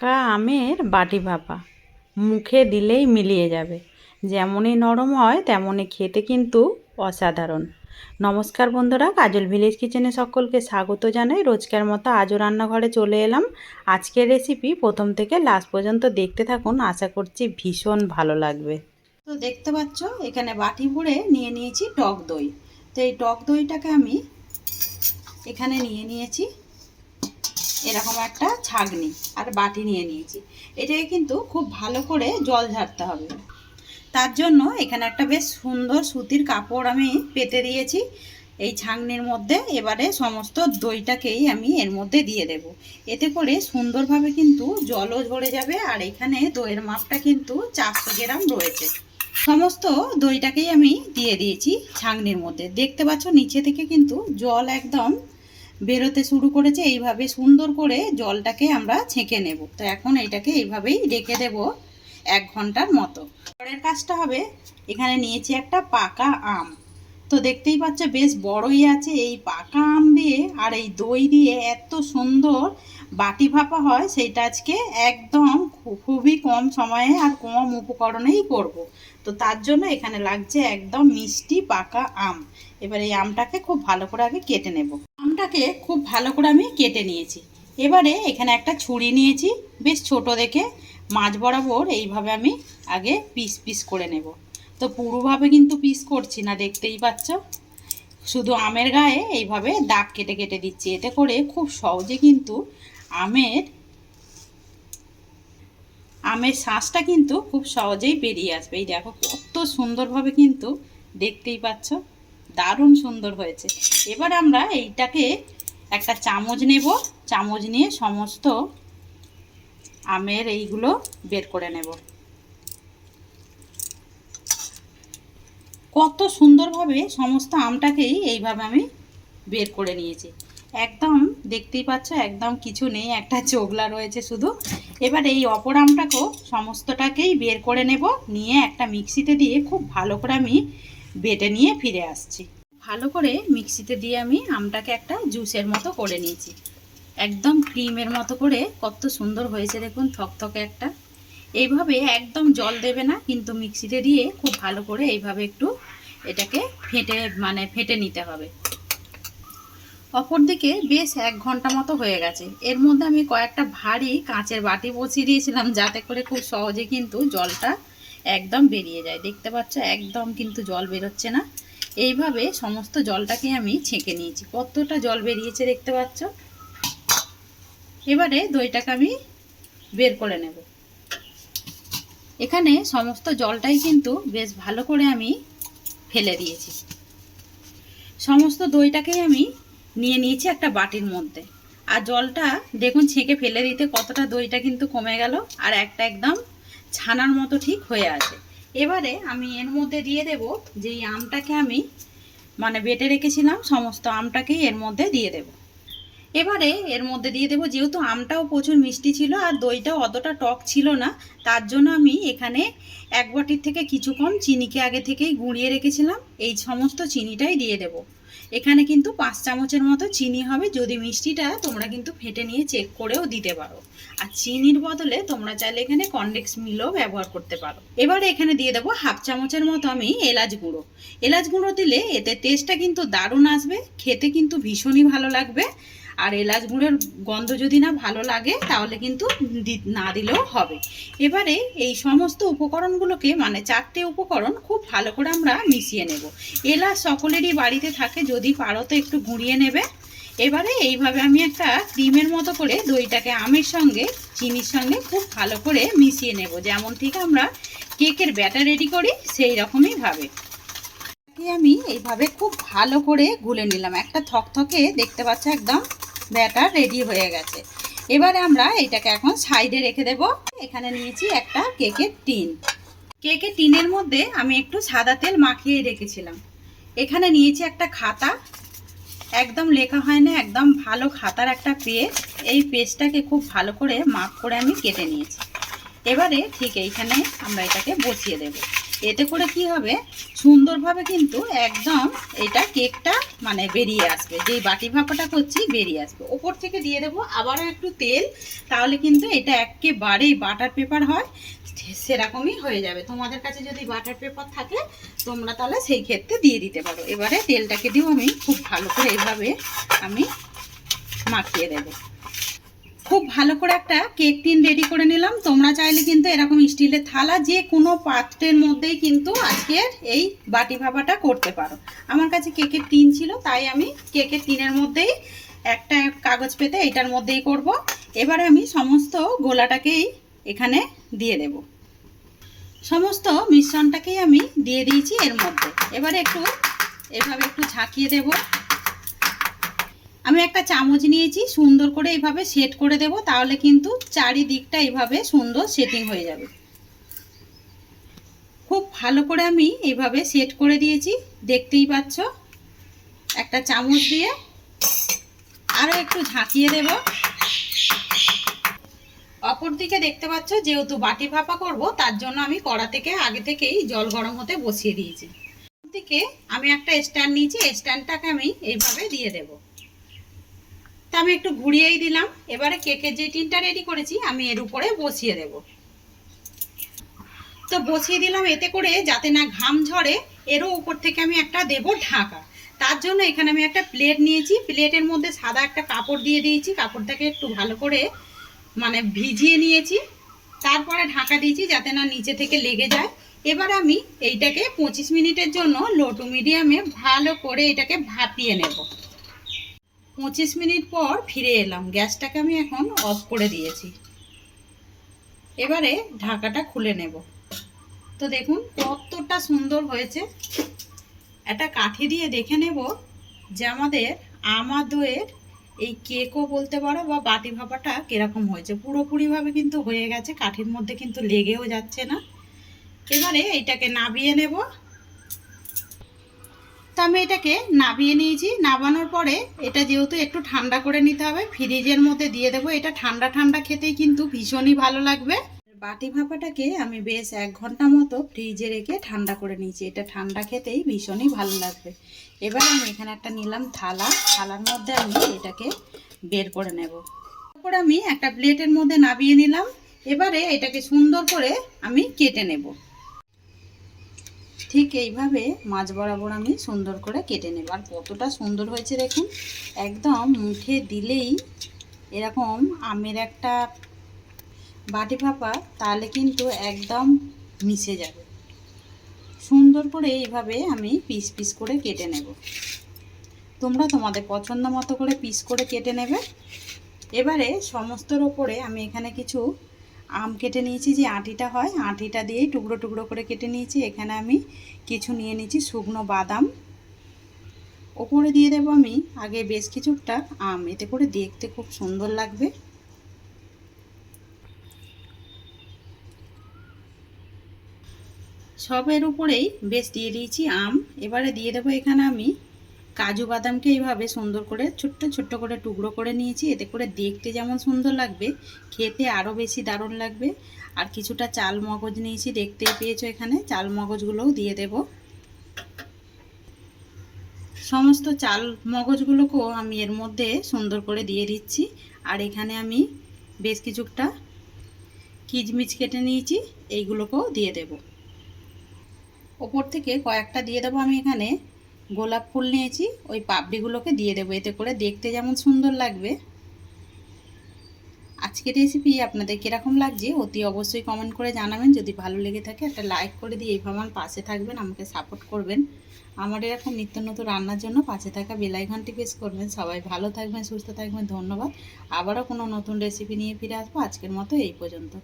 পাকা আমের বাটি ভাপা মুখে দিলেই মিলিয়ে যাবে। যেমনই নরম হয় তেমনই খেতে কিন্তু অসাধারণ। নমস্কার বন্ধুরা, কাজল ভিলেজ কিচেনে সকলকে স্বাগত জানাই। রোজকার মতো আজও রান্নাঘরে চলে এলাম। আজকের রেসিপি প্রথম থেকে লাস্ট পর্যন্ত দেখতে থাকুন, আশা করছি ভীষণ ভালো লাগবে। তো দেখতে পাচ্ছ এখানে বাটি ভরে নিয়ে নিয়েছি টক দই। তো এই টক দইটাকে আমি এখানে নিয়ে নিয়েছি এরকম একটা ছাঁকনি আর বাটি নিয়ে নিয়েছি। এটাকে কিন্তু খুব ভালো করে জল ঝাড়তে হবে। তার জন্য এখানে একটা বেশ সুন্দর সুতির কাপড় আমি পেতে দিয়েছি এই ছাঁকনির মধ্যে। এবারে সমস্ত দইটাকেই আমি এর মধ্যে দিয়ে দেব। এতে করে সুন্দরভাবে কিন্তু জলও ঝরে যাবে। আর এখানে দইয়ের মাপটা কিন্তু 400 গ্রাম রয়েছে। সমস্ত দইটাকেই আমি দিয়ে দিয়েছি ছাঁকনির মধ্যে। দেখতে পাচ্ছ নিচে থেকে কিন্তু জল একদম বেরোতে শুরু করেছে। এইভাবে সুন্দর করে জলটাকে আমরা ছেঁকে নেব। তো এখন এটাকে এইভাবেই রেখে দেব 1 ঘন্টার মতো। পরের কাজটা হবে, এখানে নিয়েছি একটা পাকা আম। তো দেখতেই পাচ্ছ বেশ বড়ই আছে। এই পাকা আম দিয়ে আর এই দই দিয়ে এত সুন্দর বাটি ভাপা হয়, সেইটা আজকে একদম খুবই কম সময়ে আর কম উপকরণেই করব। তো তার জন্য এখানে লাগছে একদম মিষ্টি পাকা আম। এবার এই আমটাকে খুব ভালো করে আগে কেটে নেব। আমটাকে খুব ভালো করে আমি কেটে নিয়েছি। এবারে এখানে একটা ছুরি নিয়েছি বেশ ছোট দেখে, মাঝ বরাবর এইভাবে আমি আগে পিস পিস করে নেব। তো পুরোভাবে কিন্তু পিস করছি না, দেখতেই পাচ্ছ। শুধু আমের গায়ে এইভাবে দাগ কেটে কেটে দিচ্ছি। এতে করে খুব সহজে কিন্তু আমের শাঁসটা কিন্তু খুব সহজেই বেরিয়ে আসবে। এই দেখো কত সুন্দরভাবে কিন্তু দেখতেই পাচ্ছ, দারুণ সুন্দর হয়েছে। এবার আমরা এইটাকে একটা চামচ নেব। চামচ নিয়ে সমস্ত আমের এইগুলো বের করে নেব। কত সুন্দরভাবে সমস্ত আমটাকেই এইভাবে আমি বের করে নিয়েছি। একদম দেখতেই পাচ্ছ একদম কিছু নেই, একটা চোগলা রয়েছে শুধু। এবার এই অপর আমটাকেও সমস্তটাকেই বের করে নেব। নিয়ে একটা মিক্সিতে দিয়ে খুব ভালো করে আমি বেটে নিয়ে ফিরে আসছি। ভালো করে মিক্সিতে দিয়ে আমি আমটাকে একটা জুসের মতো করে নিয়েছি। একদম ক্রিমের মতো করে কত সুন্দর হয়েছে দেখুন, থকথকে একটা। এইভাবে একদম জল দেবে না, কিন্তু মিক্সিতে দিয়ে খুব ভালো করে এইভাবে একটু এটাকে ফেটে নিতে হবে। অপরদিকে বেশ 1 ঘন্টা মতো হয়ে গেছে। এর মধ্যে আমি কয়েকটা ভারী কাঁচের বাটি বসিয়ে দিয়েছিলাম, যাতে করে খুব সহজে কিন্তু জলটা একদম বেরিয়ে যায়। দেখতে পাচ্ছ একদম কিন্তু জল বেরোচ্ছে না। এইভাবে সমস্ত জলটাকে আমি ছেঁকে নিয়েছি। কতটা জল বেরিয়েছে দেখতে পাচ্ছ। এবারে দইটাকে আমি বের করে নেব। এখানে সমস্ত জলটাই কিন্তু বেশ ভালো করে আমি ফেলে দিয়েছি। সমস্ত দইটাকেই আমি নিয়ে নিয়েছি একটা বাটির মধ্যে। আর জলটা দেখুন ছেঁকে ফেলে দিতে কতটা দইটা কিন্তু কমে গেল। আর একটা একদম ছানার মতো ঠিক হয়ে আছে। এবারে আমি এর মধ্যে দিয়ে দেব যেই আমটাকে আমি বেটে রেখেছিলাম, সমস্ত আমটাকেই এর মধ্যে দিয়ে দেব। এবারে এর মধ্যে দিয়ে দেবো, যেহেতু আমটাও প্রচুর মিষ্টি ছিল আর দইটাও অতটা টক ছিল না, তার জন্য আমি এখানে 1 বাটির থেকে কিছু কম চিনিকে আগে থেকেই গুঁড়িয়ে রেখেছিলাম। এই সমস্ত চিনিটাই দিয়ে দেব। এখানে কিন্তু 5 চামচের মতো চিনি হবে। যদি মিষ্টিটা তোমরা কিন্তু ফেটে নিয়ে চেক করেও দিতে পারো। আর চিনির বদলে তোমরা চাইলে এখানে কনডেন্স মিল্কও ব্যবহার করতে পারো। এবারে এখানে দিয়ে দেবো 1/2 চামচের মতো আমি এলাচ গুঁড়ো। এলাচ গুঁড়ো দিলে এতে টেস্টটা কিন্তু দারুণ আসবে, খেতে কিন্তু ভীষণই ভালো লাগবে। আর এলাচ গুঁড়োর গন্ধ যদি না ভালো লাগে তাহলে কিন্তু না দিলেও হবে। এবারে এই সমস্ত উপকরণগুলোকে 4টে উপকরণ খুব ভালো করে আমরা মিশিয়ে নেব। এলাচ সকলেরই বাড়িতে থাকে, যদি পারো তো একটু গুঁড়িয়ে নেবে। এবারে এইভাবে আমি একটা ক্রিমের মতো করে দইটাকে আমের সঙ্গে চিনির সঙ্গে খুব ভালো করে মিশিয়ে নেব। যেমন ঠিক আমরা কেকের ব্যাটার রেডি করি সেই রকমই ভাবে আমি এইভাবে খুব ভালো করে গুলে নিলাম। একটা থকথকে দেখতে পাচ্ছ একদম ব্যাটার রেডি হয়ে গেছে। এবারে আমরা এটাকে এখন সাইডে রেখে দেব। এখানে নিয়েছি একটা কেকের টিন। কেকের টিনের মধ্যে আমি একটু সাদা তেল মাখিয়ে রেখেছিলাম। এখানে নিয়েছি একটা খাতা, একদম লেখা হয় না, একদম ভালো খাতার একটা পেজ। এই পেজটাকে খুব ভালো করে মাপ করে আমি কেটে নিয়েছি। এবারে ঠিক এইখানে আমরা এটাকে বসিয়ে দেব। এতে করে কি হবে, সুন্দরভাবে কিন্তু একদম এটা কেকটা মানে বেরিয়ে আসবে, যেই বাটি ভাপাটা করছি বেরিয়ে আসবে। ওপর থেকে দিয়ে দেবো আবারও একটু তেল, তাহলে কিন্তু এটা একেবারেই বাটার পেপার হয় সেরকমই হয়ে যাবে। তোমাদের কাছে যদি বাটার পেপার থাকে তোমরা তাহলে সেই ক্ষেত্রে দিয়ে দিতে পারো। এবারে তেলটাকে দিয়েও আমি খুব ভালো করে এইভাবে আমি মাখিয়ে দেব। খুব ভালো করে একটা কেক টিন রেডি করে নিলাম। তোমরা চাইলে কিন্তু এরকম স্টিলের থালা যে কোনো পাত্রের মধ্যেই কিন্তু আজকের এই বাটি ভাপাটা করতে পারো। আমার কাছে কেকের টিন ছিল, তাই আমি কেকের টিনের মধ্যেই একটা কাগজ পেতে এটার মধ্যেই করব। এবারে আমি সমস্ত গোলাটাকেই এখানে দিয়ে দেব। সমস্ত মিশ্রণটাকেই আমি দিয়ে দিয়েছি এর মধ্যে। এবারে একটু এভাবে একটু ঝাঁকিয়ে দেব। আমি একটা চামচ নিয়েছি, সুন্দর করে এইভাবে সেট করে দেব, তাহলে কিন্তু চারিদিকটা এইভাবে সুন্দর সেটিং হয়ে যাবে। খুব ভালো করে আমি এইভাবে সেট করে দিয়েছি, দেখতেই পাচ্ছ। একটা চামচ দিয়ে আরও একটু ঝাঁকিয়ে দেব। অপর দিকে দেখতে পাচ্ছ, যেহেতু বাটি ভাপা করব তার জন্য আমি কড়া থেকে আগে থেকেই জল গরম হতে বসিয়ে দিয়েছি। দিকে আমি একটা স্ট্যান্ড নিয়েছি, স্ট্যান্ডটাকে আমি এইভাবে দিয়ে দেব। তা আমি একটু ঘুরিয়েই দিলাম। এবারে কেকের যে টিনটা রেডি করেছি আমি এর উপরে বসিয়ে দেব। তো বসিয়ে দিলাম, এতে করে যাতে না ঘাম ঝরে এরও উপর থেকে আমি একটা দেব ঢাকা। তার জন্য এখানে আমি একটা প্লেট নিয়েছি, প্লেটের মধ্যে সাদা একটা কাপড় দিয়ে দিয়েছি, কাপড়টাকে একটু ভালো করে মানে ভিজিয়ে নিয়েছি, তারপরে ঢাকা দিয়েছি যাতে না নিচে থেকে লেগে যায়। এবার আমি এইটাকে 25 মিনিটের জন্য লো টু মিডিয়ামে ভালো করে এটাকে ভাপিয়ে নেব। 25 মিনিট পর ফিরে এলাম, গ্যাসটাকে আমি এখন অফ করে দিয়েছি। এবারে ঢাকাটা খুলে নেব। তো দেখুন কতটা সুন্দর হয়েছে। একটা কাঠি দিয়ে দেখে নেব যে আমাদের আমাদের এই কেকও বলতে পারো বা বাটি ভাপাটা কিরকম হয়েছে। পুরোপুরিভাবে কিন্তু হয়ে গেছে, কাঠির মধ্যে কিন্তু লেগেও যাচ্ছে না। এবারে এইটাকে নাবিয়ে নেব। তো আমি এটাকে নাবিয়ে নিয়েছি। নাবানোর পরে এটা যেহেতু একটু ঠান্ডা করে নিতে হবে, ফ্রিজের মধ্যে দিয়ে দেবো। এটা ঠান্ডা ঠান্ডা খেতেই কিন্তু ভীষণই ভালো লাগবে। বাটি ভাপাটাকে আমি বেশ 1 ঘন্টা মতো ফ্রিজে রেখে ঠান্ডা করে নিয়েছি। এটা ঠান্ডা খেতেই ভীষণই ভালো লাগবে। এবার আমি এখানে একটা নিলাম থালা, থালার মধ্যে আমি এটাকে বের করে নেব। তারপর আমি একটা প্লেটের মধ্যে নাবিয়ে নিলাম। এবারে এটাকে সুন্দর করে আমি কেটে নেব। ঠিক এইভাবে মাছ বরাবর আমি সুন্দর করে কেটে নেব। আর কতটা সুন্দর হয়েছে দেখুন, একদম মুখে দিলেই এরকম আমের একটা বাটি ভাপা, তাহলে কিন্তু একদম মিশে যাবে। সুন্দর করে এইভাবে আমি পিস পিস করে কেটে নেব। তোমরা তোমাদের পছন্দ মতো করে পিস করে কেটে নেবে। এবারে সমস্তর ওপরে আমি এখানে কিছু আম কেটে নিয়েছি, যে আঁটিটা হয় আঁটিটা দিয়েই টুকরো টুকরো করে কেটে নিয়েছি। এখানে আমি কিছু নিয়ে নিয়েছি শুকনো বাদাম, ওপরে দিয়ে দেবো আমি আগে বেশ কিছুটা আম, এতে করে দেখতে খুব সুন্দর লাগবে। সবের উপরেই বেশ দিয়ে দিয়েছি আম। এবারে দিয়ে দেবো এখানে আমি কাজু বাদামকে এইভাবে সুন্দর করে ছোট্ট ছোট্ট করে টুকরো করে নিয়েছি। এতে করে দেখতে যেমন সুন্দর লাগবে, খেতে আরও বেশি দারুণ লাগবে। আর কিছুটা চাল মগজ নিয়েছি, দেখতেই পেয়েছো এখানে চাল মগজগুলোও দিয়ে দেব। সমস্ত চাল মগজগুলোকেও আমি এর মধ্যে সুন্দর করে দিয়ে দিচ্ছি। আর এখানে আমি বেশ কিছুটা কিচমিচ কেটে নিয়েছি, এইগুলোকেও দিয়ে দেব। ওপর থেকে কয়েকটা দিয়ে দেবো আমি এখানে গোলাপ ফুল নিয়েছি, ওই পাপড়িগুলোকে দিয়ে দেবো, এতে করে দেখতে যেমন সুন্দর লাগবে। আজকের রেসিপি আপনাদের কীরকম লাগছে অতি অবশ্যই কমেন্ট করে জানাবেন। যদি ভালো লেগে থাকে একটা লাইক করে দিয়ে এইভাবে আমার পাশে থাকবেন, আমাকে সাপোর্ট করবেন। আমার এরকম নিত্য নতুন রান্নার জন্য পাশে থাকা বেল আইকনটি প্রেস করবেন। সবাই ভালো থাকবেন, সুস্থ থাকবেন, ধন্যবাদ। আবারও কোনো নতুন রেসিপি নিয়ে ফিরে আসবো। আজকের মতো এই পর্যন্ত।